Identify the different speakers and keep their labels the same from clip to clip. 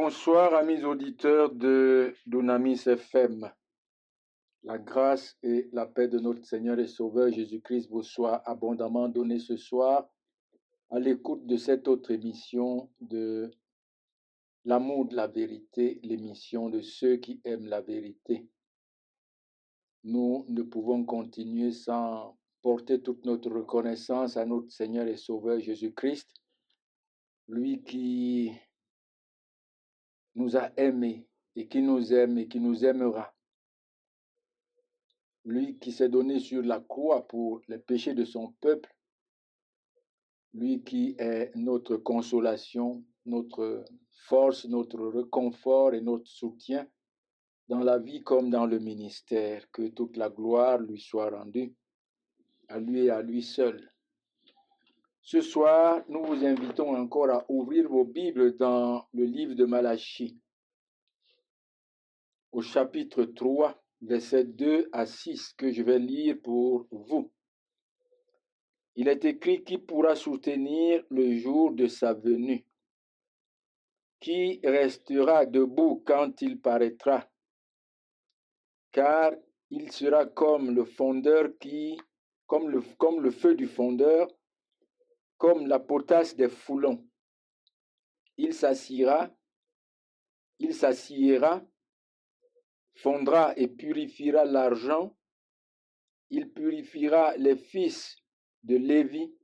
Speaker 1: Bonsoir, amis auditeurs de Dunamis FM. La grâce et la paix de notre Seigneur et Sauveur Jésus-Christ vous soient abondamment donnés ce soir à l'écoute de cette autre émission de L'amour de la vérité, l'émission de ceux qui aiment la vérité. Nous ne pouvons continuer sans porter toute notre reconnaissance à notre Seigneur et Sauveur Jésus-Christ, lui qui nous a aimés et qui nous aime et qui nous aimera. Lui qui s'est donné sur la croix pour les péchés de son peuple, lui qui est notre consolation, notre force, notre réconfort et notre soutien dans la vie comme dans le ministère. Que toute la gloire lui soit rendue, à lui et à lui seul. Ce soir, nous vous invitons encore à ouvrir vos Bibles dans le livre de Malachie, au chapitre 3, versets 2 à 6, que je vais lire pour vous. Il est écrit: qui pourra soutenir le jour de sa venue? Qui restera debout quand il paraîtra? Car il sera comme le fondeur comme le feu du fondeur, comme la potasse des foulons. Il s'assiera, fondra et purifiera l'argent. Il purifiera les fils de Lévi.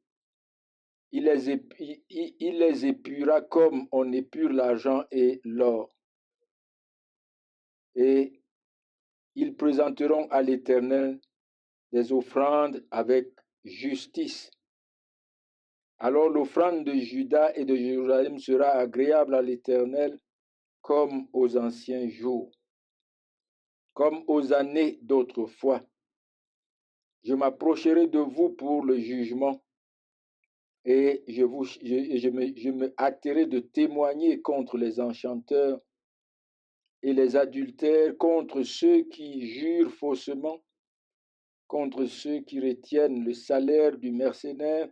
Speaker 1: Il les épurera comme on épure l'argent et l'or. Et ils présenteront à l'Éternel des offrandes avec justice. Alors l'offrande de Juda et de Jérusalem sera agréable à l'Éternel comme aux anciens jours, comme aux années d'autrefois. Je m'approcherai de vous pour le jugement et je me hâterai de témoigner contre les enchanteurs et les adultères, contre ceux qui jurent faussement, contre ceux qui retiennent le salaire du mercenaire,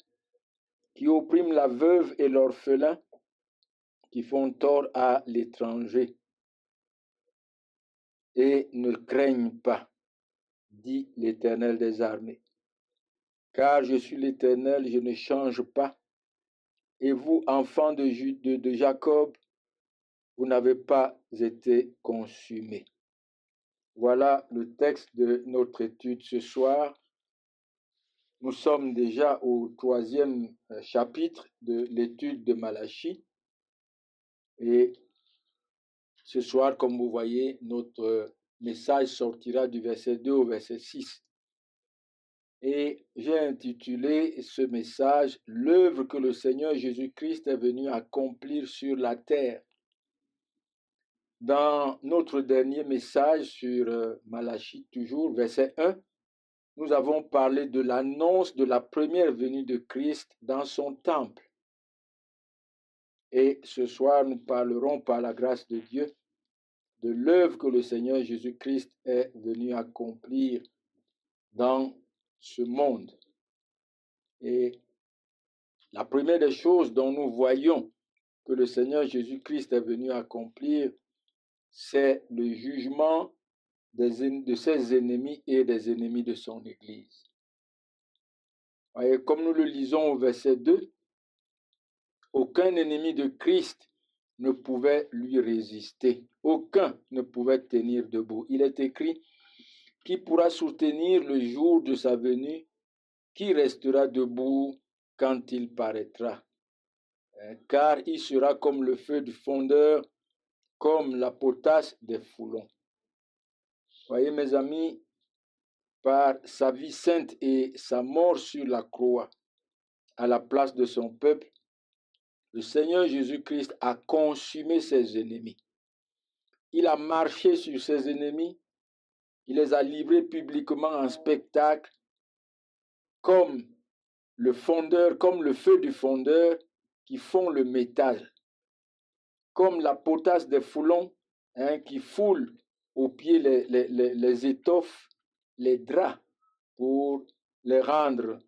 Speaker 1: qui oppriment la veuve et l'orphelin, qui font tort à l'étranger et ne craignent pas, dit l'Éternel des armées. Car je suis l'Éternel, je ne change pas, et vous, enfants de Jacob, vous n'avez pas été consumés. Voilà le texte de notre étude ce soir. Nous sommes déjà au 3e chapitre de l'étude de Malachie. Et ce soir, comme vous voyez, notre message sortira du verset 2 au verset 6. Et j'ai intitulé ce message « L'œuvre que le Seigneur Jésus-Christ est venu accomplir sur la terre ». Dans notre dernier message sur Malachie, toujours, verset 1, nous avons parlé de l'annonce de la première venue de Christ dans son temple. Et ce soir, nous parlerons par la grâce de Dieu de l'œuvre que le Seigneur Jésus-Christ est venu accomplir dans ce monde. Et la première des choses dont nous voyons que le Seigneur Jésus-Christ est venu accomplir, c'est le jugement de ses ennemis et des ennemis de son Église. Et comme nous le lisons au verset 2, aucun ennemi de Christ ne pouvait lui résister. Aucun ne pouvait tenir debout. Il est écrit: qui pourra soutenir le jour de sa venue? Qui restera debout quand il paraîtra? Car il sera comme le feu du fondeur, comme la potasse des foulons. Voyez, mes amis, par sa vie sainte et sa mort sur la croix, à la place de son peuple, le Seigneur Jésus-Christ a consumé ses ennemis. Il a marché sur ses ennemis, il les a livrés publiquement en spectacle, comme le fondeur, comme le feu du fondeur qui fond le métal, comme la potasse des foulons qui foule aux pieds les étoffes, les draps pour les rendre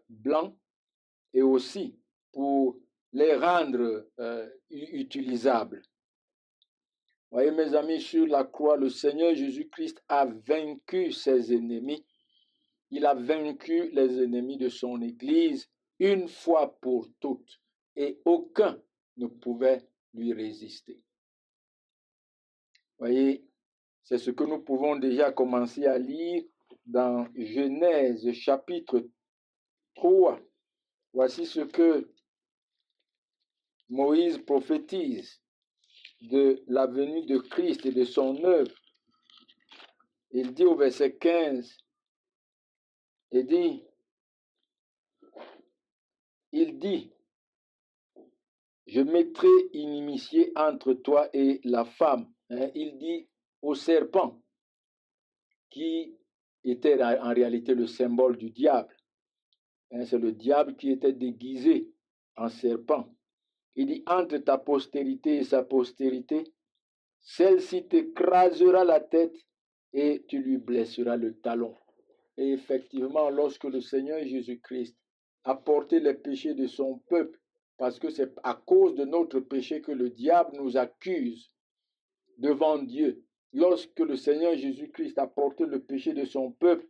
Speaker 1: blancs et aussi pour les rendre utilisables. Voyez mes amis, sur la croix, le Seigneur Jésus-Christ a vaincu ses ennemis. Il a vaincu les ennemis de son Église une fois pour toutes et aucun ne pouvait lui résister. Voyez, c'est ce que nous pouvons déjà commencer à lire dans Genèse chapitre 3. Voici ce que Moïse prophétise de la venue de Christ et de son œuvre. Il dit au verset 15, il dit, je mettrai inimitié entre toi et la femme. Il dit au serpent, qui était en réalité le symbole du diable. C'est le diable qui était déguisé en serpent. Il dit, entre ta postérité et sa postérité, celle-ci t'écrasera la tête et tu lui blesseras le talon. Et effectivement, lorsque le Seigneur Jésus-Christ a porté les péchés de son peuple, parce que c'est à cause de notre péché que le diable nous accuse devant Dieu. Lorsque le Seigneur Jésus-Christ a porté le péché de son peuple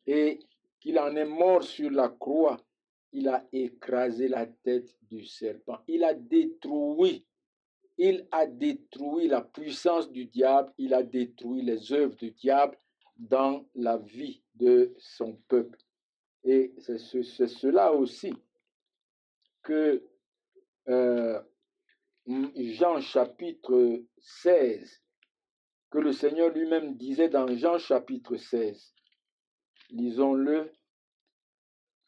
Speaker 1: et qu'il en est mort sur la croix, il a écrasé la tête du serpent. Il a détruit la puissance du diable, il a détruit les œuvres du diable dans la vie de son peuple. Et c'est cela aussi que Jean chapitre 16, que le Seigneur lui-même disait dans Jean chapitre 16. Lisons-le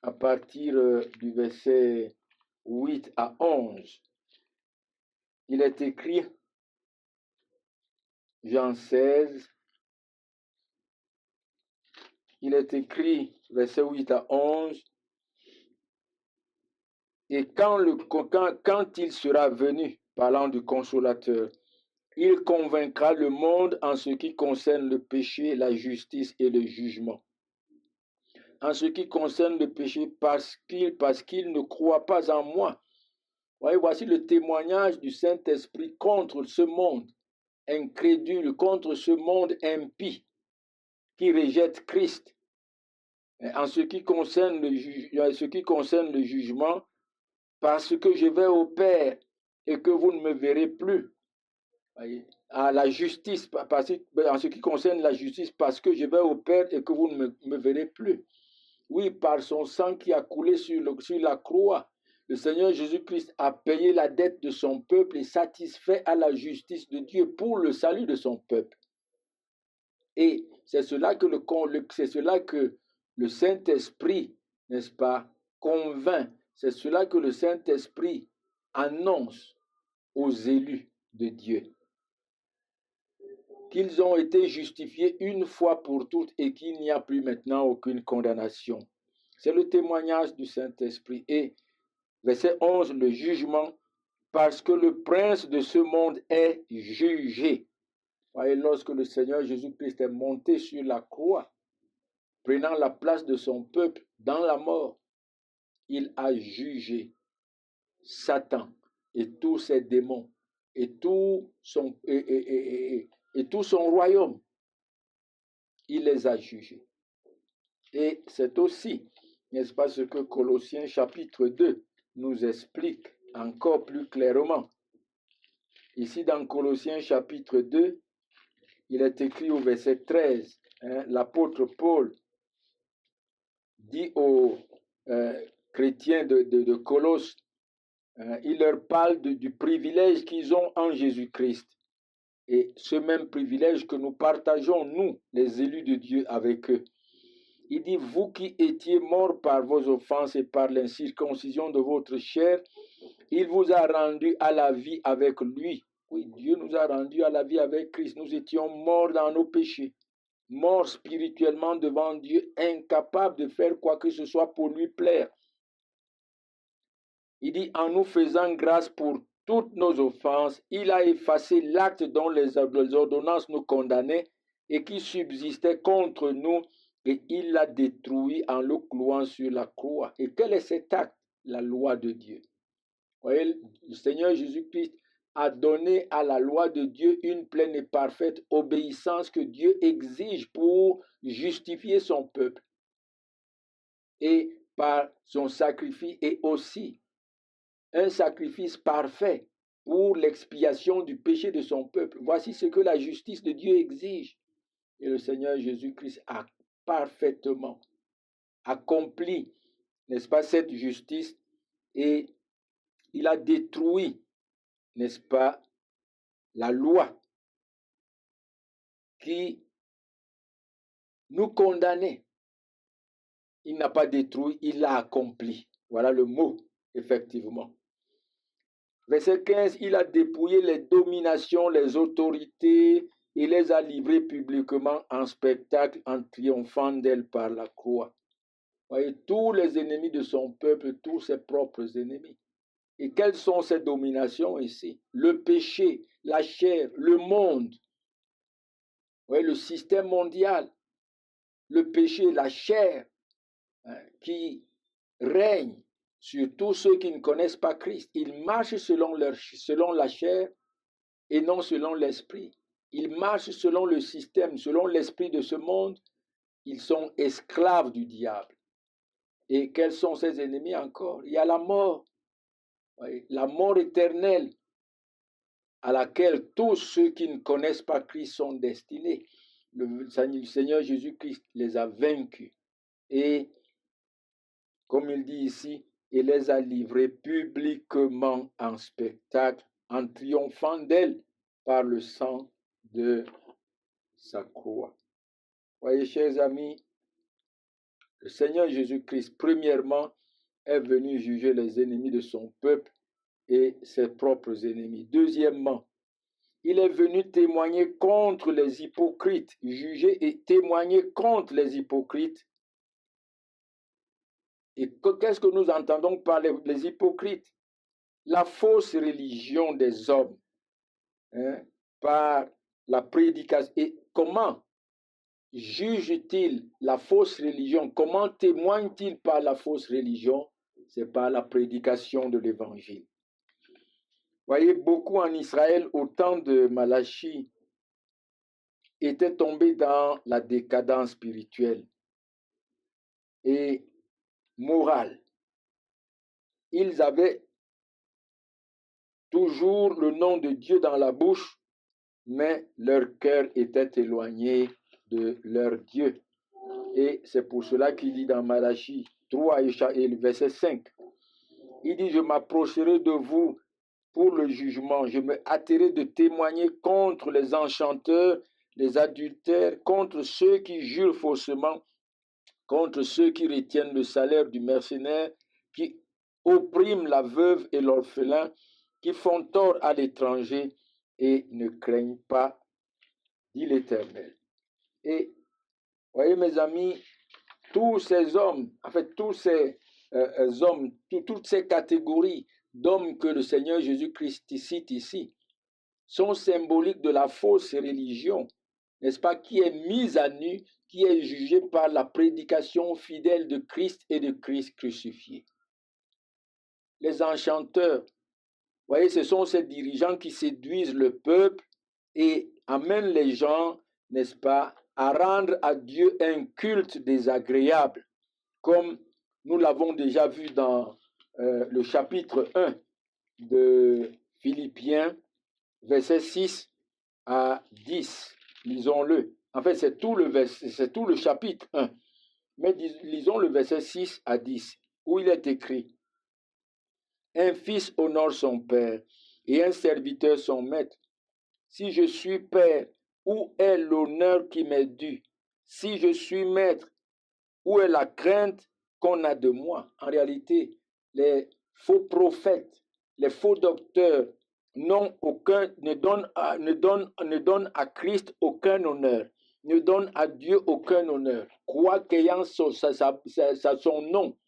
Speaker 1: à partir du verset 8 à 11. Il est écrit, Jean 16, il est écrit, verset 8 à 11, et quand il sera venu, parlant du Consolateur, il convaincra le monde en ce qui concerne le péché, la justice et le jugement. En ce qui concerne le péché, parce qu'il ne croit pas en moi. Voici le témoignage du Saint-Esprit contre ce monde incrédule, contre ce monde impie qui rejette Christ. En ce qui concerne le jugement, parce que je vais au Père et que vous ne me verrez plus. À la justice, en ce qui concerne la justice, parce que je vais au Père et que vous ne me verrez plus. Oui, par son sang qui a coulé sur la croix, le Seigneur Jésus-Christ a payé la dette de son peuple et satisfait à la justice de Dieu pour le salut de son peuple. Et c'est cela que le Saint-Esprit, n'est-ce pas, convainc. C'est cela que le Saint-Esprit annonce aux élus de Dieu. Qu'ils ont été justifiés une fois pour toutes et qu'il n'y a plus maintenant aucune condamnation. C'est le témoignage du Saint-Esprit. Et verset 11, le jugement, parce que le prince de ce monde est jugé. Voyez, lorsque le Seigneur Jésus-Christ est monté sur la croix, prenant la place de son peuple dans la mort, il a jugé Satan et tous ses démons et tout son royaume. Il les a jugés. Et c'est aussi, n'est-ce pas, ce que Colossiens chapitre 2 nous explique encore plus clairement. Ici, dans Colossiens chapitre 2, il est écrit au verset 13, l'apôtre Paul dit aux chrétiens de Colosse, il leur parle du privilège qu'ils ont en Jésus-Christ. Et ce même privilège que nous partageons, nous, les élus de Dieu, avec eux. Il dit, vous qui étiez morts par vos offenses et par l'incirconcision de votre chair, il vous a rendu à la vie avec lui. Oui, Dieu nous a rendu à la vie avec Christ. Nous étions morts dans nos péchés, morts spirituellement devant Dieu, incapables de faire quoi que ce soit pour lui plaire. Il dit, en nous faisant grâce pour toutes nos offenses, il a effacé l'acte dont les ordonnances nous condamnaient et qui subsistait contre nous, et il l'a détruit en le clouant sur la croix. Et quel est cet acte? La loi de Dieu. Voyez, le Seigneur Jésus-Christ a donné à la loi de Dieu une pleine et parfaite obéissance que Dieu exige pour justifier son peuple. Et par son sacrifice, et aussi un sacrifice parfait pour l'expiation du péché de son peuple. Voici ce que la justice de Dieu exige. Et le Seigneur Jésus-Christ a parfaitement accompli, n'est-ce pas, cette justice, et il a détruit, n'est-ce pas, la loi qui nous condamnait. Il n'a pas détruit, il l'a accompli. Voilà le mot, effectivement. Verset 15, il a dépouillé les dominations, les autorités, et les a livrées publiquement en spectacle en triomphant d'elles par la croix. Voyez, tous les ennemis de son peuple, tous ses propres ennemis. Et quelles sont ces dominations ici? Le péché, la chair, le monde, voyez, le système mondial, le péché, la chair, qui règne sur tous ceux qui ne connaissent pas Christ. Ils marchent selon la chair et non selon l'esprit. Ils marchent selon le système, selon l'esprit de ce monde. Ils sont esclaves du diable. Et quels sont ses ennemis encore? Il y a la mort éternelle à laquelle tous ceux qui ne connaissent pas Christ sont destinés. Le Seigneur Jésus-Christ les a vaincus. Et comme il dit ici, il les a livrés publiquement en spectacle, en triomphant d'elles par le sang de sa croix. Voyez, chers amis, le Seigneur Jésus-Christ, premièrement, est venu juger les ennemis de son peuple et ses propres ennemis. Deuxièmement, il est venu témoigner contre les hypocrites, juger et témoigner contre les hypocrites. Et qu'est-ce que nous entendons par les hypocrites? La fausse religion des hommes, par la prédication. Et comment juge-t-il la fausse religion? Comment témoigne-t-il par la fausse religion? C'est par la prédication de l'évangile. Voyez, beaucoup en Israël, au temps de Malachie, étaient tombés dans la décadence spirituelle et morale. Ils avaient toujours le nom de Dieu dans la bouche, mais leur cœur était éloigné de leur Dieu. Et c'est pour cela qu'il dit dans Malachie 3 et le verset 5, il dit, je m'approcherai de vous pour le jugement, je me hâterai de témoigner contre les enchanteurs, les adultères, contre ceux qui jurent faussement, contre ceux qui retiennent le salaire du mercenaire, qui oppriment la veuve et l'orphelin, qui font tort à l'étranger et ne craignent pas, dit l'Éternel. Et voyez mes amis, tous ces hommes, en fait tous ces hommes, toutes ces catégories d'hommes que le Seigneur Jésus-Christ cite ici, sont symboliques de la fausse religion, n'est-ce pas, qui est mise à nu, qui est jugée par la prédication fidèle de Christ et de Christ crucifié. Les enchanteurs, vous voyez, ce sont ces dirigeants qui séduisent le peuple et amènent les gens, n'est-ce pas, à rendre à Dieu un culte désagréable, comme nous l'avons déjà vu dans le chapitre 1 de Philippiens, versets 6 à 10. Lisons-le. En fait, c'est tout le chapitre 1. Mais lisons le verset 6 à 10, où il est écrit, un fils honore son père et un serviteur son maître. Si je suis père, où est l'honneur qui m'est dû? Si je suis maître, où est la crainte qu'on a de moi? En réalité, les faux prophètes, les faux docteurs ne donnent à Christ aucun honneur, ne donnent à Dieu aucun honneur, quoiqu'ayant son nom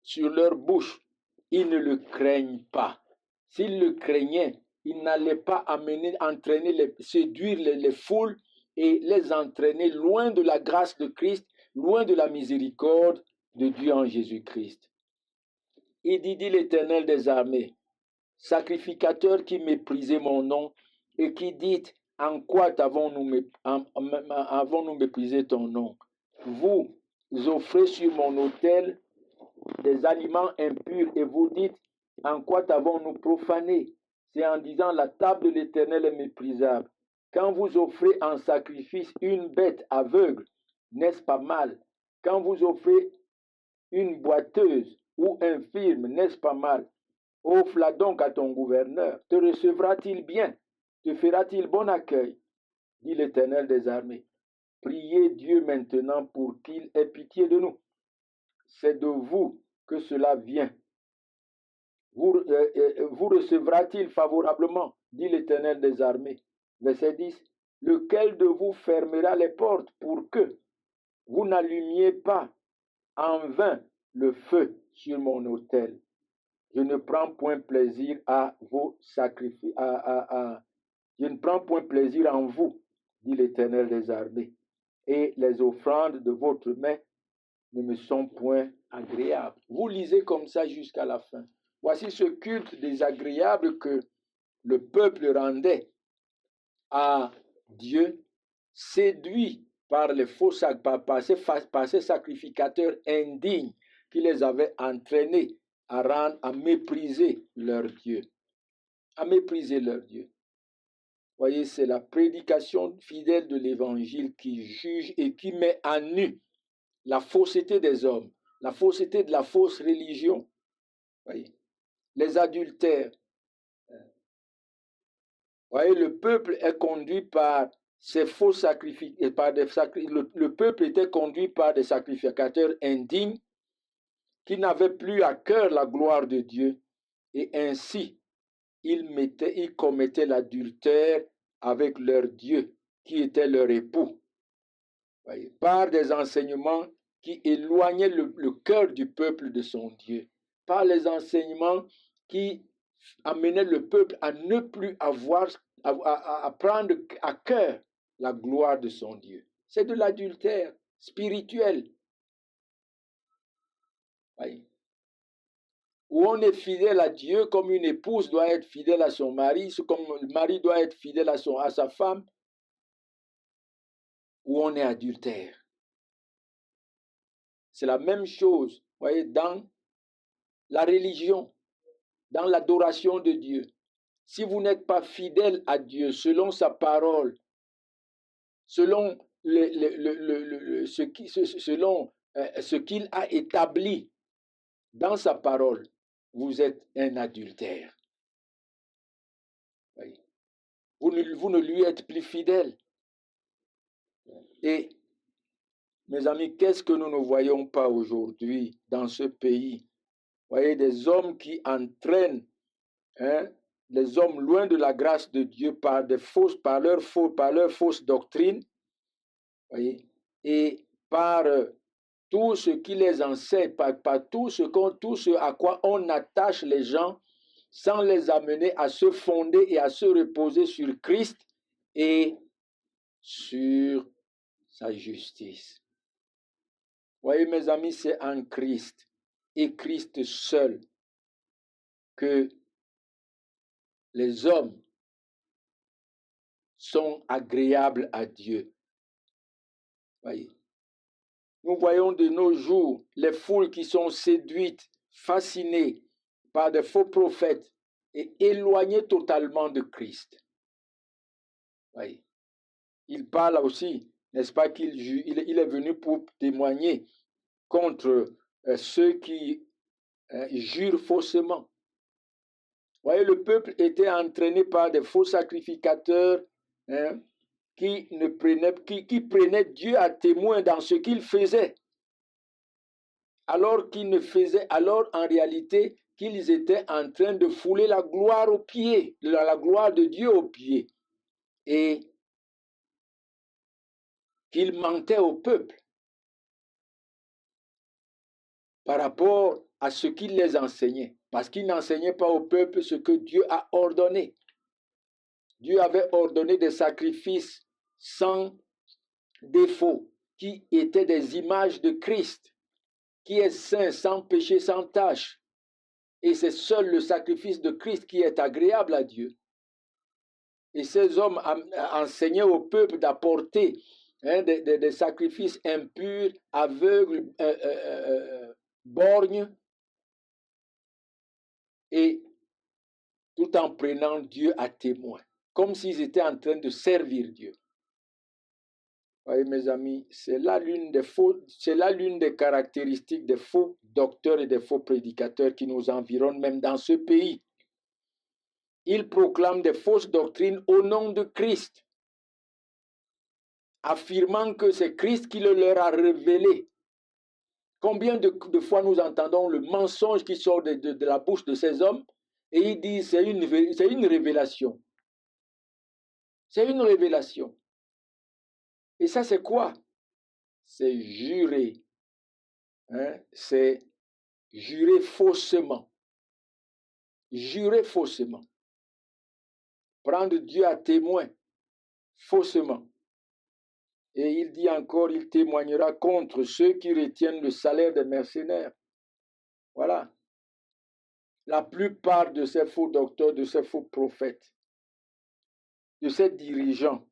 Speaker 1: sur leur bouche, ils ne le craignent pas. S'ils le craignaient, ils n'allaient pas séduire les foules et les entraîner loin de la grâce de Christ, loin de la miséricorde de Dieu en Jésus-Christ. Il dit l'Éternel des armées, sacrificateurs qui méprisez mon nom et qui dites, en quoi avons-nous méprisé ton nom? Vous offrez sur mon autel des aliments impurs et vous dites, en quoi t'avons-nous profané? C'est en disant, la table de l'Éternel est méprisable. Quand vous offrez en sacrifice une bête aveugle, n'est-ce pas mal? Quand vous offrez une boiteuse ou infirme, n'est-ce pas mal? Offre-la donc à ton gouverneur. Te recevra-t-il bien? Te fera-t-il bon accueil? Dit l'Éternel des armées. Priez Dieu maintenant pour qu'il ait pitié de nous. C'est de vous que cela vient. Vous recevra-t-il favorablement? Dit l'Éternel des armées. Verset 10. Lequel de vous fermera les portes pour que vous n'allumiez pas en vain le feu sur mon autel? Je ne prends point plaisir à vos sacrifices, je ne prends point plaisir en vous, dit l'Éternel des armées, et les offrandes de votre main ne me sont point agréables. Vous lisez comme ça jusqu'à la fin. Voici ce culte désagréable que le peuple rendait à Dieu, séduit par les faux par ces sacrificateurs indignes qui les avaient entraînés à mépriser leur Dieu. À mépriser leur Dieu. Voyez, c'est la prédication fidèle de l'Évangile qui juge et qui met à nu la fausseté des hommes, la fausseté de la fausse religion. Voyez, les adultères. Voyez, le peuple est conduit par ces faux sacrifices. Le peuple était conduit par des sacrificateurs indignes qui n'avaient plus à cœur la gloire de Dieu. Et ainsi, ils commettaient l'adultère avec leur Dieu, qui était leur époux. Voyez, par des enseignements qui éloignaient le cœur du peuple de son Dieu. Par les enseignements qui amenaient le peuple à ne plus avoir, à prendre à cœur la gloire de son Dieu. C'est de l'adultère spirituel. Voyez. Où on est fidèle à Dieu comme une épouse doit être fidèle à son mari, comme le mari doit être fidèle à sa femme, où on est adultère. C'est la même chose, voyez, dans la religion, dans l'adoration de Dieu. Si vous n'êtes pas fidèle à Dieu selon sa parole, selon ce qu'il a établi dans sa parole, vous êtes un adultère. Vous ne lui êtes plus fidèle. Et, mes amis, qu'est-ce que nous ne voyons pas aujourd'hui dans ce pays? Vous voyez, des hommes qui entraînent, des hommes loin de la grâce de Dieu par leur fausse doctrine, voyez, et par tout ce qui les enseigne, par tout ce à quoi on attache les gens sans les amener à se fonder et à se reposer sur Christ et sur sa justice. Voyez, mes amis, c'est en Christ et Christ seul que les hommes sont agréables à Dieu. Voyez. Nous voyons de nos jours les foules qui sont séduites, fascinées par de faux prophètes et éloignées totalement de Christ. Voyez. Il parle aussi, n'est-ce pas, qu'il est venu pour témoigner contre ceux qui jurent faussement. Voyez, le peuple était entraîné par des faux sacrificateurs qui prenaient Dieu à témoin dans ce qu'il faisait. Alors en réalité, qu'ils étaient en train de fouler la gloire aux pieds, la gloire de Dieu aux pieds. Et qu'ils mentaient au peuple par rapport à ce qu'il les enseignait. Parce qu'ils n'enseignaient pas au peuple ce que Dieu a ordonné. Dieu avait ordonné des sacrifices sans défaut, qui étaient des images de Christ, qui est saint, sans péché, sans tache. Et c'est seul le sacrifice de Christ qui est agréable à Dieu. Et ces hommes enseignaient au peuple d'apporter des sacrifices impurs, aveugles, borgnes, et tout en prenant Dieu à témoin, comme s'ils étaient en train de servir Dieu. Voyez, mes amis, c'est là l'une des caractéristiques des faux docteurs et des faux prédicateurs qui nous environnent, même dans ce pays. Ils proclament des fausses doctrines au nom de Christ, affirmant que c'est Christ qui le leur a révélé. Combien de fois nous entendons le mensonge qui sort de la bouche de ces hommes et ils disent c'est une révélation. C'est une révélation. Et ça, c'est quoi? C'est jurer. C'est jurer faussement. Jurer faussement. Prendre Dieu à témoin faussement. Et il dit encore, il témoignera contre ceux qui retiennent le salaire des mercenaires. Voilà. La plupart de ces faux docteurs, de ces faux prophètes, de ces dirigeants,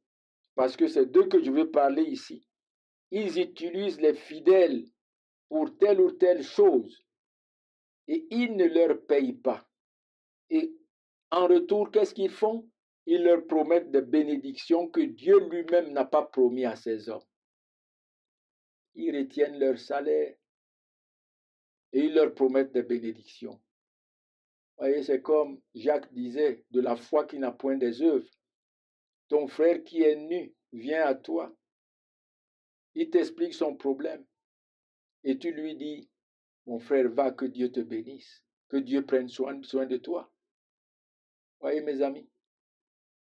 Speaker 1: parce que c'est d'eux que je veux parler ici, ils utilisent les fidèles pour telle ou telle chose et ils ne leur payent pas. Et en retour, qu'est-ce qu'ils font? Ils leur promettent des bénédictions que Dieu lui-même n'a pas promis à ces hommes. Ils retiennent leur salaire et ils leur promettent des bénédictions. Vous voyez, c'est comme Jacques disait, de la foi qui n'a point des œuvres. Ton frère qui est nu vient à toi. Il t'explique son problème. Et tu lui dis, mon frère, va, que Dieu te bénisse. Que Dieu prenne soin de toi. Vous voyez, mes amis?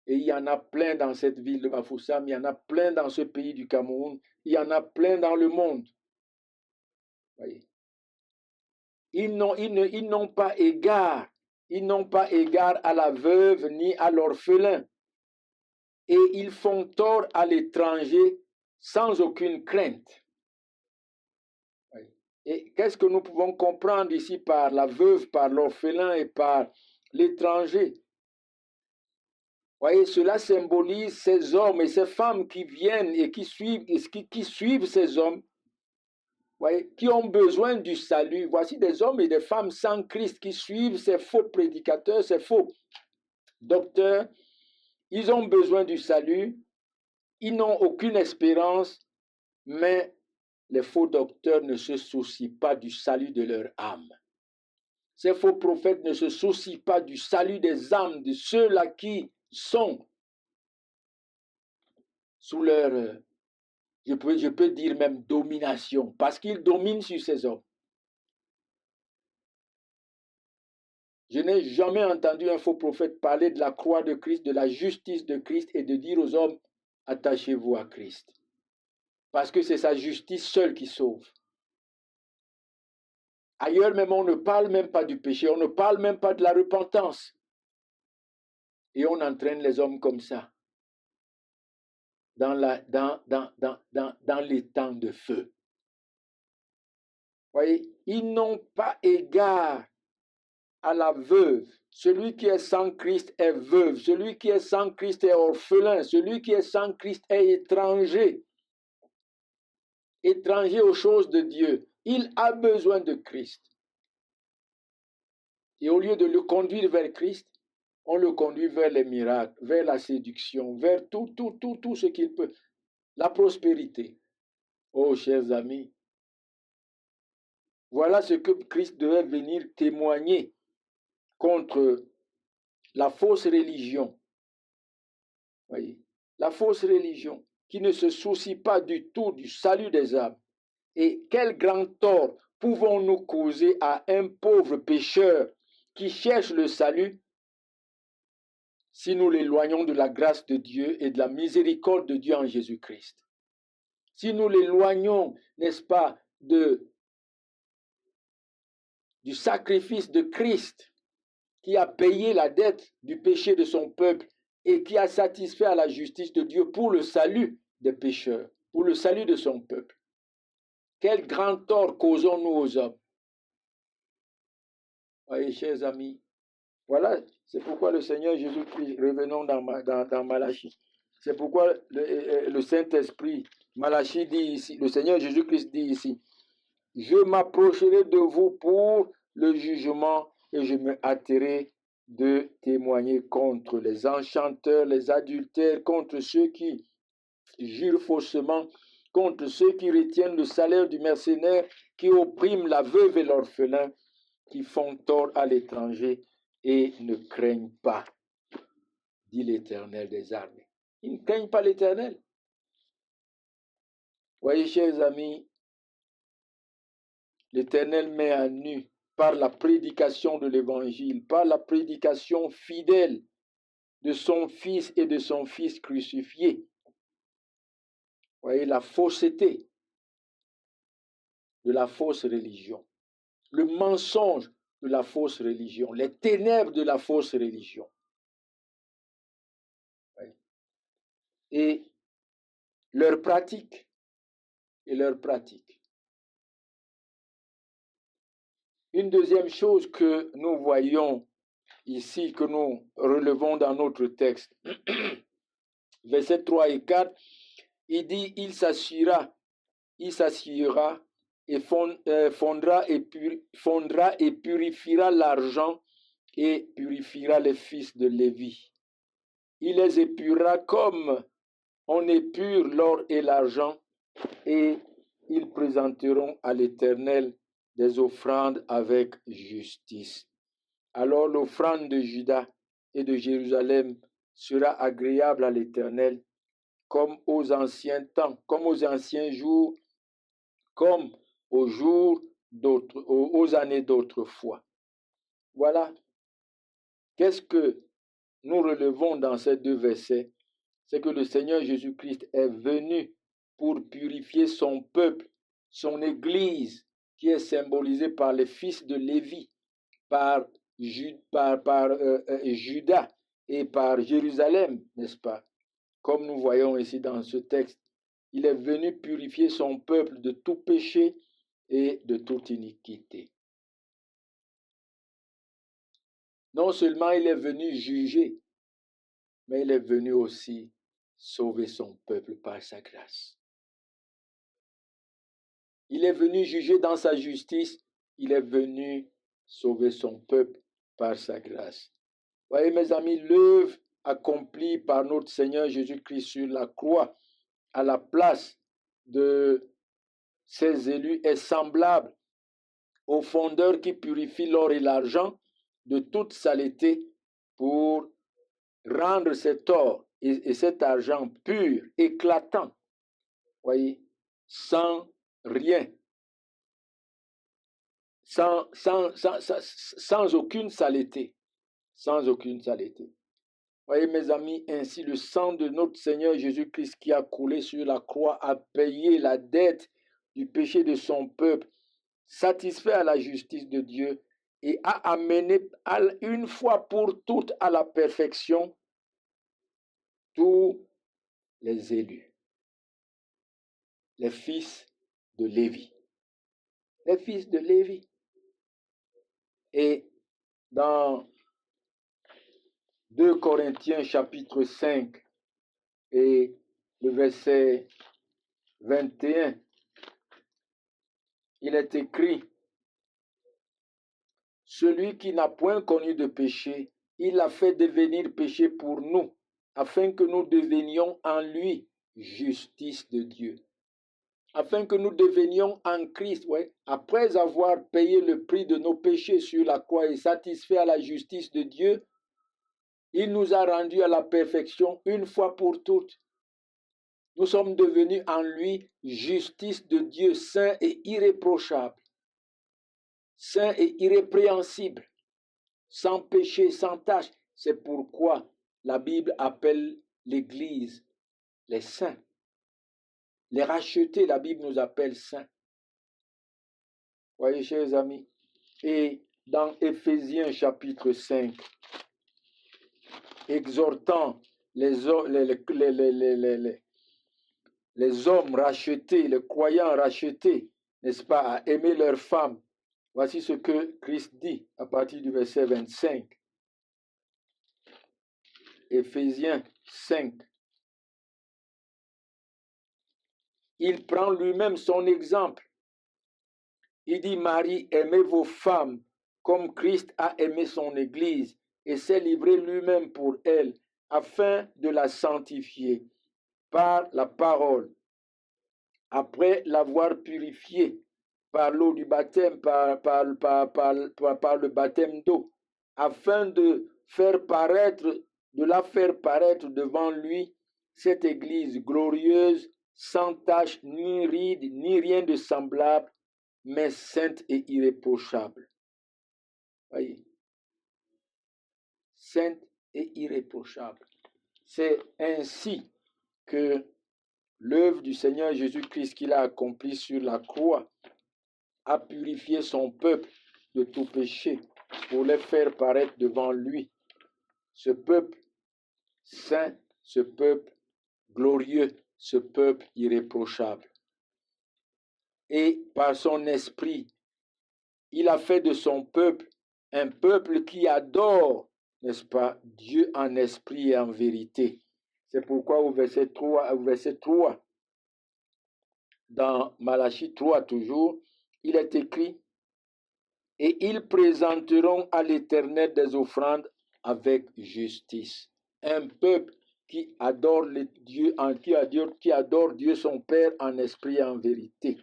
Speaker 1: Et il y en a plein dans cette ville de Bafoussam, il y en a plein dans ce pays du Cameroun, il y en a plein dans le monde. Vous voyez? Ils n'ont pas égard. Ils n'ont pas égard à la veuve ni à l'orphelin. Et ils font tort à l'étranger sans aucune crainte. Et qu'est-ce que nous pouvons comprendre ici par la veuve, par l'orphelin et par l'étranger? Voyez, cela symbolise ces hommes et ces femmes qui viennent et qui suivent ces hommes, voyez, qui ont besoin du salut. Voici des hommes et des femmes sans Christ qui suivent ces faux prédicateurs, ces faux docteurs. Ils ont besoin du salut, ils n'ont aucune espérance, mais les faux docteurs ne se soucient pas du salut de leur âme. Ces faux prophètes ne se soucient pas du salut des âmes de ceux-là qui sont sous leur, je peux dire même domination, parce qu'ils dominent sur ces hommes. Je n'ai jamais entendu un faux prophète parler de la croix de Christ, de la justice de Christ et de dire aux hommes, attachez-vous à Christ. Parce que c'est sa justice seule qui sauve. Ailleurs même, on ne parle même pas du péché, on ne parle même pas de la repentance. Et on entraîne les hommes comme ça, dans les temps de feu. Vous voyez, ils n'ont pas égard à la veuve. Celui qui est sans Christ est veuve. Celui qui est sans Christ est orphelin. Celui qui est sans Christ est étranger. Étranger aux choses de Dieu. Il a besoin de Christ. Et au lieu de le conduire vers Christ, on le conduit vers les miracles, vers la séduction, vers tout ce qu'il peut. La prospérité. Oh, chers amis, voilà ce que Christ devait venir témoigner contre la fausse religion. Voyez, la fausse religion qui ne se soucie pas du tout du salut des âmes. Et quel grand tort pouvons-nous causer à un pauvre pécheur qui cherche le salut si nous l'éloignons de la grâce de Dieu et de la miséricorde de Dieu en Jésus-Christ? Si nous l'éloignons, n'est-ce pas, du sacrifice de Christ qui a payé la dette du péché de son peuple et qui a satisfait à la justice de Dieu pour le salut des pécheurs, pour le salut de son peuple. Quel grand tort causons-nous aux hommes? Voyez, chers amis, voilà, c'est pourquoi le Seigneur Jésus-Christ, revenons dans Malachie, c'est pourquoi le Saint-Esprit, Malachie dit ici, le Seigneur Jésus-Christ dit ici, je m'approcherai de vous pour le jugement et je me hâterai de témoigner contre les enchanteurs, les adultères, contre ceux qui jurent faussement, contre ceux qui retiennent le salaire du mercenaire, qui oppriment la veuve et l'orphelin, qui font tort à l'étranger et ne craignent pas, dit l'Éternel des armées. Ils ne craignent pas l'Éternel. Voyez, chers amis, l'Éternel met à nu par la prédication de l'Évangile, par la prédication fidèle de son Fils et de son Fils crucifié. Voyez la fausseté de la fausse religion, le mensonge de la fausse religion, les ténèbres de la fausse religion. Et leur pratique. Une deuxième chose que nous voyons ici, que nous relevons dans notre texte, versets 3 et 4, il dit, il s'assiera et fondra et purifiera l'argent et purifiera les fils de Lévi. Il les épurera comme on épure l'or et l'argent, et ils présenteront à l'Éternel des offrandes avec justice. Alors l'offrande de Juda et de Jérusalem sera agréable à l'Éternel, comme aux anciens temps, comme aux anciens jours, comme aux années d'autrefois. Voilà. Qu'est-ce que nous relevons dans ces deux versets? C'est que le Seigneur Jésus-Christ est venu pour purifier son peuple, son Église, qui est symbolisée par les fils de Lévi, par Juda et par Jérusalem, n'est-ce pas? Comme nous voyons ici dans ce texte, il est venu purifier son peuple de tout péché et de toute iniquité. Non seulement il est venu juger, mais il est venu aussi sauver son peuple par sa grâce. Il est venu juger dans sa justice, il est venu sauver son peuple par sa grâce. Voyez mes amis, l'œuvre accomplie par notre Seigneur Jésus-Christ sur la croix à la place de ses élus est semblable au fondeur qui purifie l'or et l'argent de toute saleté pour rendre cet or et cet argent pur, éclatant, voyez, sans rien, sans aucune saleté, sans aucune saleté. Voyez mes amis, ainsi le sang de notre Seigneur Jésus-Christ qui a coulé sur la croix a payé la dette du péché de son peuple, satisfait à la justice de Dieu et a amené une fois pour toutes à la perfection tous les élus, les fils de Lévi. Les fils de Lévi. Et dans 2 Corinthiens chapitre 5 et le verset 21, il est écrit, « Celui qui n'a point connu de péché, il l'a fait devenir péché pour nous, afin que nous devenions en lui justice de Dieu. » Afin que nous devenions en Christ, ouais, après avoir payé le prix de nos péchés sur la croix et satisfait à la justice de Dieu, il nous a rendus à la perfection une fois pour toutes. Nous sommes devenus en lui justice de Dieu, saint et irréprochable, saint et irrépréhensible, sans péché, sans tache. C'est pourquoi la Bible appelle l'Église les saints. Les rachetés, la Bible nous appelle saints. Voyez, chers amis, et dans Éphésiens chapitre 5, exhortant les hommes rachetés, les croyants rachetés, n'est-ce pas, à aimer leurs femmes Voici ce que Christ dit à partir du verset 25. Éphésiens 5. Il prend lui-même son exemple. Il dit, Marie, aimez vos femmes comme Christ a aimé son Église et s'est livré lui-même pour elle, afin de la sanctifier par la parole, après l'avoir purifiée par l'eau du baptême, par le baptême d'eau, afin de la faire paraître devant lui, cette Église glorieuse, sans tache, ni ride, ni rien de semblable, mais sainte et irréprochable. Voyez, sainte et irréprochable. C'est ainsi que l'œuvre du Seigneur Jésus-Christ qu'il a accomplie sur la croix a purifié son peuple de tout péché pour les faire paraître devant lui. Ce peuple saint, ce peuple glorieux, ce peuple irréprochable. Et par son esprit, il a fait de son peuple un peuple qui adore, n'est-ce pas, Dieu en esprit et en vérité. C'est pourquoi au verset 3, dans Malachie 3 toujours, il est écrit, et ils présenteront à l'Éternel des offrandes avec justice. Un peuple qui adore Dieu, qui adore Dieu son Père en esprit et en vérité.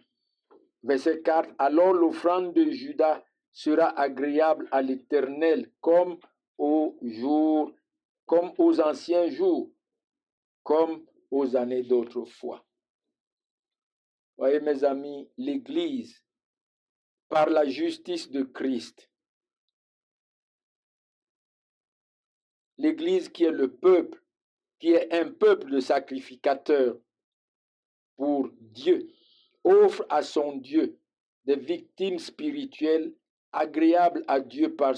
Speaker 1: Verset 4, alors l'offrande de Juda sera agréable à l'Éternel comme aux anciens jours, comme aux années d'autrefois. Voyez mes amis, l'Église, par la justice de Christ, l'Église qui est le peuple, qui est un peuple de sacrificateurs pour Dieu, offre à son Dieu des victimes spirituelles agréables à Dieu par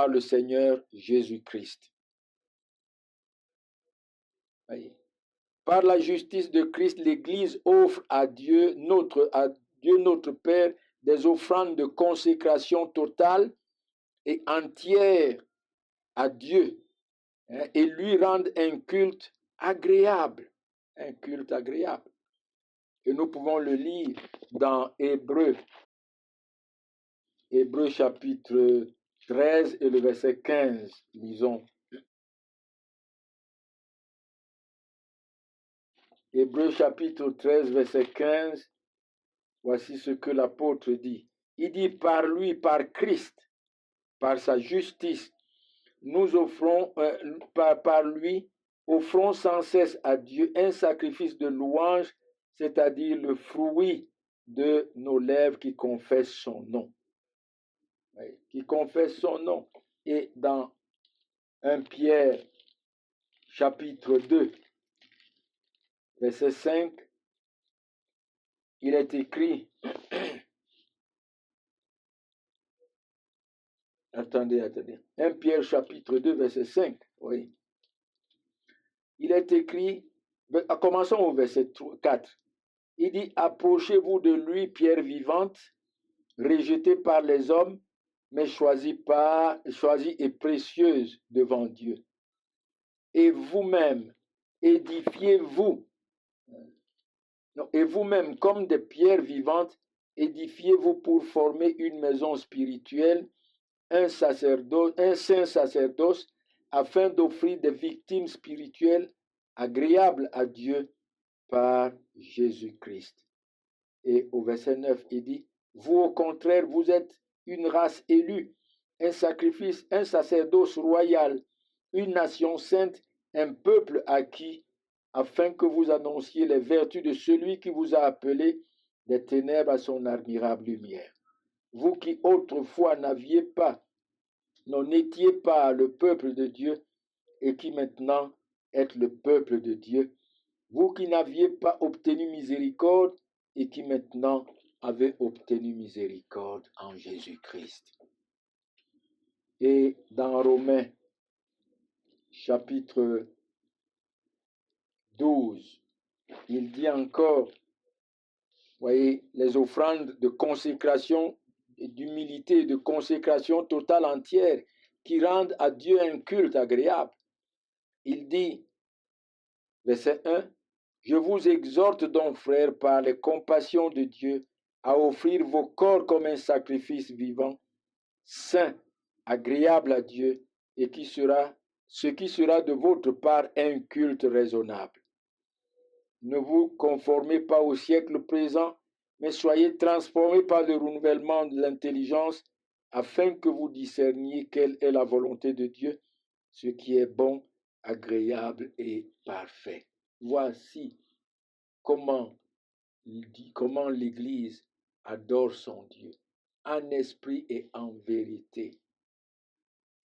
Speaker 1: le Seigneur Jésus-Christ. Par la justice de Christ, l'Église offre à Dieu notre Père des offrandes de consécration totale et entière à Dieu, et lui rendre un culte agréable. Un culte agréable. Et nous pouvons le lire dans Hébreux chapitre 13 et le verset 15. Lisons. Hébreux chapitre 13, verset 15. Voici ce que l'apôtre dit. Il dit, par lui, par Christ, par sa justice, nous offrons, par lui, offrons sans cesse à Dieu un sacrifice de louange, c'est-à-dire le fruit de nos lèvres qui confessent son nom. Oui, qui confessent son nom. Et dans 1 Pierre, chapitre 2, verset 5, il est écrit, attendez, 1 Pierre, chapitre 2, verset 5, oui. Il est écrit, commençons au verset 4. Il dit, approchez-vous de lui, pierre vivante, rejetée par les hommes, mais choisie et précieuse devant Dieu. Et vous-même, édifiez-vous. Et vous-même, comme des pierres vivantes, édifiez-vous pour former une maison spirituelle, un saint sacerdoce, afin d'offrir des victimes spirituelles agréables à Dieu par Jésus-Christ. Et au verset 9, il dit, vous au contraire, vous êtes une race élue, un sacrifice, un sacerdoce royal, une nation sainte, un peuple acquis, afin que vous annonciez les vertus de celui qui vous a appelé des ténèbres à son admirable lumière. Vous qui autrefois n'étiez pas le peuple de Dieu, et qui maintenant êtes le peuple de Dieu, vous qui n'aviez pas obtenu miséricorde, et qui maintenant avez obtenu miséricorde en Jésus-Christ. Et dans Romains, chapitre 12, il dit encore, voyez, les offrandes de consécration d'humilité, de consécration totale entière, qui rendent à Dieu un culte agréable. Il dit, verset 1, « Je vous exhorte donc, frères, par les compassions de Dieu, à offrir vos corps comme un sacrifice vivant, saint, agréable à Dieu, et ce qui sera de votre part un culte raisonnable. Ne vous conformez pas au siècle présent, mais soyez transformés par le renouvellement de l'intelligence, afin que vous discerniez quelle est la volonté de Dieu, ce qui est bon, agréable et parfait. » Voici comment l'Église adore son Dieu, en esprit et en vérité,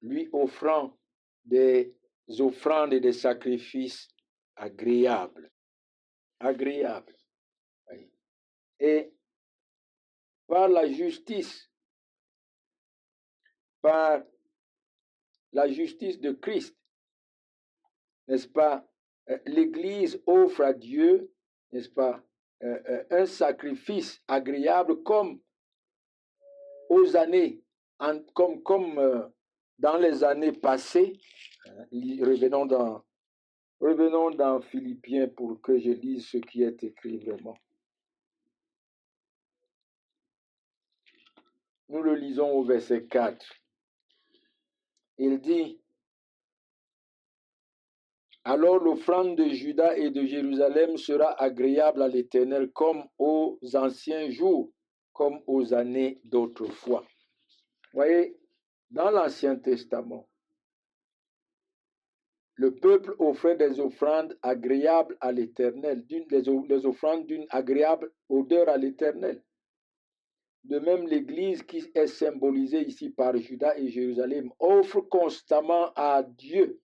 Speaker 1: lui offrant des offrandes et des sacrifices agréables. Agréables. Et par la justice de Christ, n'est-ce pas, l'Église offre à Dieu, n'est-ce pas, un sacrifice agréable comme aux années, comme dans les années passées. Revenons dans Philippiens pour que je lise ce qui est écrit vraiment. Nous le lisons au verset 4. Il dit, « Alors l'offrande de Juda et de Jérusalem sera agréable à l'Éternel comme aux anciens jours, comme aux années d'autrefois. » Voyez, dans l'Ancien Testament, le peuple offrait des offrandes agréables à l'Éternel, des offrandes d'une agréable odeur à l'Éternel. De même, l'Église qui est symbolisée ici par Juda et Jérusalem offre constamment à Dieu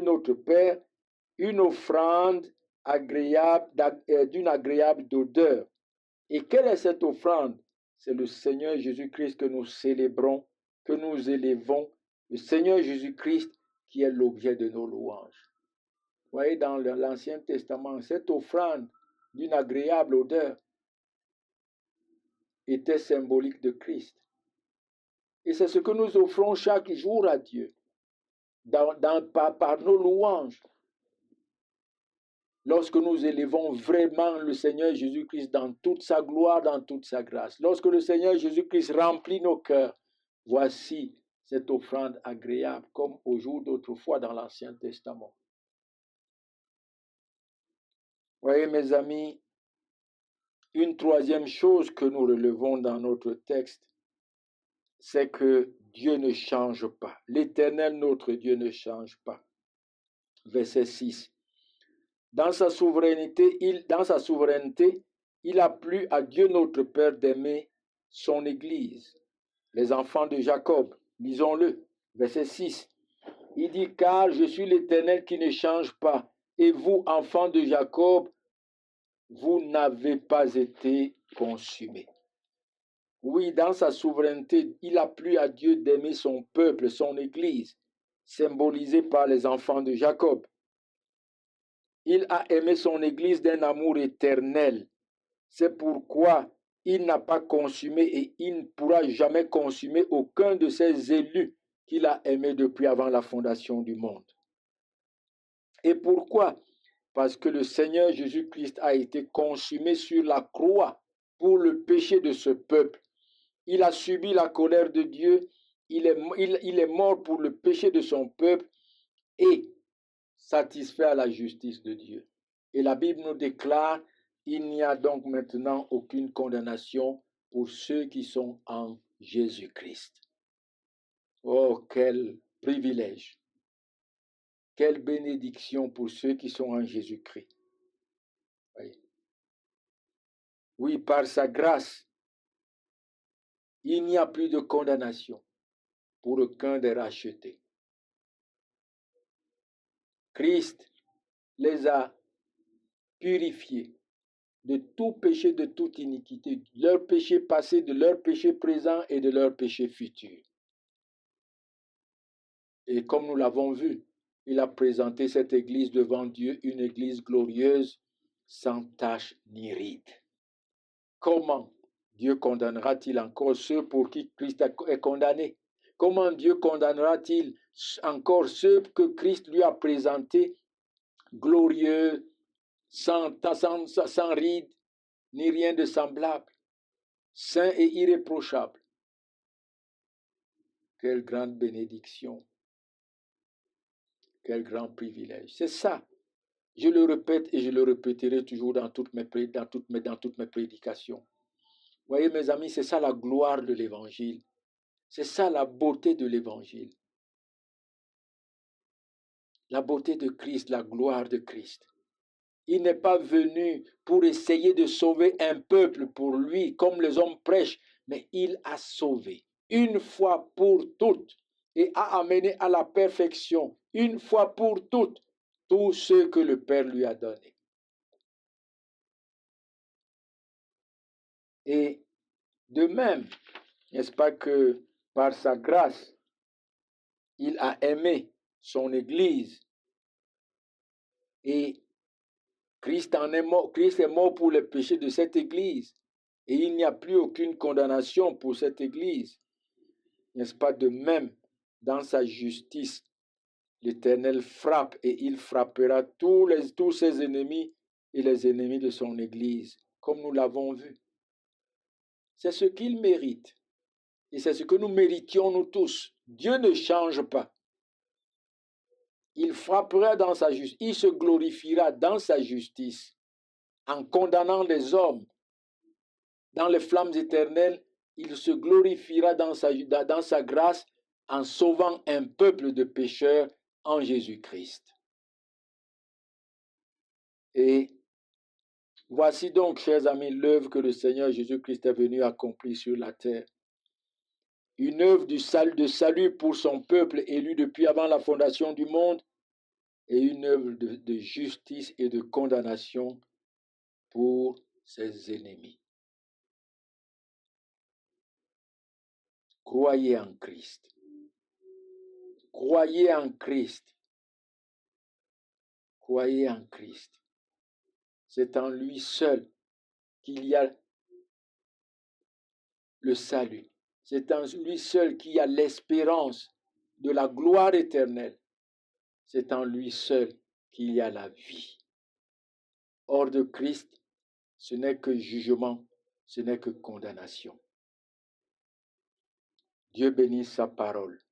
Speaker 1: notre Père, une offrande agréable, d'une agréable odeur. Et quelle est cette offrande? C'est le Seigneur Jésus-Christ que nous célébrons, que nous élevons, le Seigneur Jésus-Christ qui est l'objet de nos louanges. Vous voyez, dans l'Ancien Testament, cette offrande d'une agréable odeur était symbolique de Christ. Et c'est ce que nous offrons chaque jour à Dieu, par nos louanges. Lorsque nous élevons vraiment le Seigneur Jésus-Christ dans toute sa gloire, dans toute sa grâce. Lorsque le Seigneur Jésus-Christ remplit nos cœurs, voici cette offrande agréable, comme au jour d'autrefois dans l'Ancien Testament. Voyez, mes amis, une troisième chose que nous relevons dans notre texte, c'est que Dieu ne change pas. L'Éternel, notre Dieu, ne change pas. Verset 6. Dans sa souveraineté, il a plu à Dieu notre Père d'aimer son Église. Les enfants de Jacob, lisons-le, verset 6. Il dit, car je suis l'Éternel qui ne change pas, et vous, enfants de Jacob, vous n'avez pas été consumés. Oui, dans sa souveraineté, il a plu à Dieu d'aimer son peuple, son Église, symbolisée par les enfants de Jacob. Il a aimé son Église d'un amour éternel. C'est pourquoi il n'a pas consumé et il ne pourra jamais consumer aucun de ses élus qu'il a aimés depuis avant la fondation du monde. Et pourquoi? Parce que le Seigneur Jésus-Christ a été consumé sur la croix pour le péché de ce peuple. Il a subi la colère de Dieu, il est mort pour le péché de son peuple et satisfait à la justice de Dieu. Et la Bible nous déclare, il n'y a donc maintenant aucune condamnation pour ceux qui sont en Jésus-Christ. Oh, quel privilège! Quelle bénédiction pour ceux qui sont en Jésus-Christ. Oui, par sa grâce, il n'y a plus de condamnation pour aucun des rachetés. Christ les a purifiés de tout péché, de toute iniquité, de leur péché passé, de leur péché présent et de leur péché futur. Et comme nous l'avons vu, il a présenté cette église devant Dieu, une église glorieuse, sans tache ni ride. Comment Dieu condamnera-t-il encore ceux pour qui Christ est condamné? Comment Dieu condamnera-t-il encore ceux que Christ lui a présentés glorieux, sans ride, ni rien de semblable, saints et irréprochables? Quelle grande bénédiction, quel grand privilège. C'est ça. Je le répète et je le répéterai toujours dans toutes mes prédications. Voyez mes amis, c'est ça la gloire de l'évangile. C'est ça la beauté de l'évangile. La beauté de Christ, la gloire de Christ. Il n'est pas venu pour essayer de sauver un peuple pour lui, comme les hommes prêchent, mais il a sauvé une fois pour toutes et a amené à la perfection, une fois pour toutes, tous ceux que le Père lui a donnés. Et de même, n'est-ce pas que par sa grâce, il a aimé son Église et Christ est mort pour les péchés de cette Église et il n'y a plus aucune condamnation pour cette Église. N'est-ce pas de même, dans sa justice, l'Éternel frappe et il frappera tous ses ennemis et les ennemis de son Église, comme nous l'avons vu. C'est ce qu'il mérite et c'est ce que nous méritions nous tous. Dieu ne change pas. Il frappera dans sa justice, il se glorifiera dans sa justice en condamnant les hommes dans les flammes éternelles. Il se glorifiera dans sa grâce en sauvant un peuple de pécheurs en Jésus-Christ. Et voici donc, chers amis, l'œuvre que le Seigneur Jésus-Christ est venu accomplir sur la terre. Une œuvre de salut pour son peuple élu depuis avant la fondation du monde et une œuvre de justice et de condamnation pour ses ennemis. Croyez en Christ. Croyez en Christ. Croyez en Christ. C'est en lui seul qu'il y a le salut. C'est en lui seul qu'il y a l'espérance de la gloire éternelle. C'est en lui seul qu'il y a la vie. Hors de Christ, ce n'est que jugement, ce n'est que condamnation. Dieu bénisse sa parole.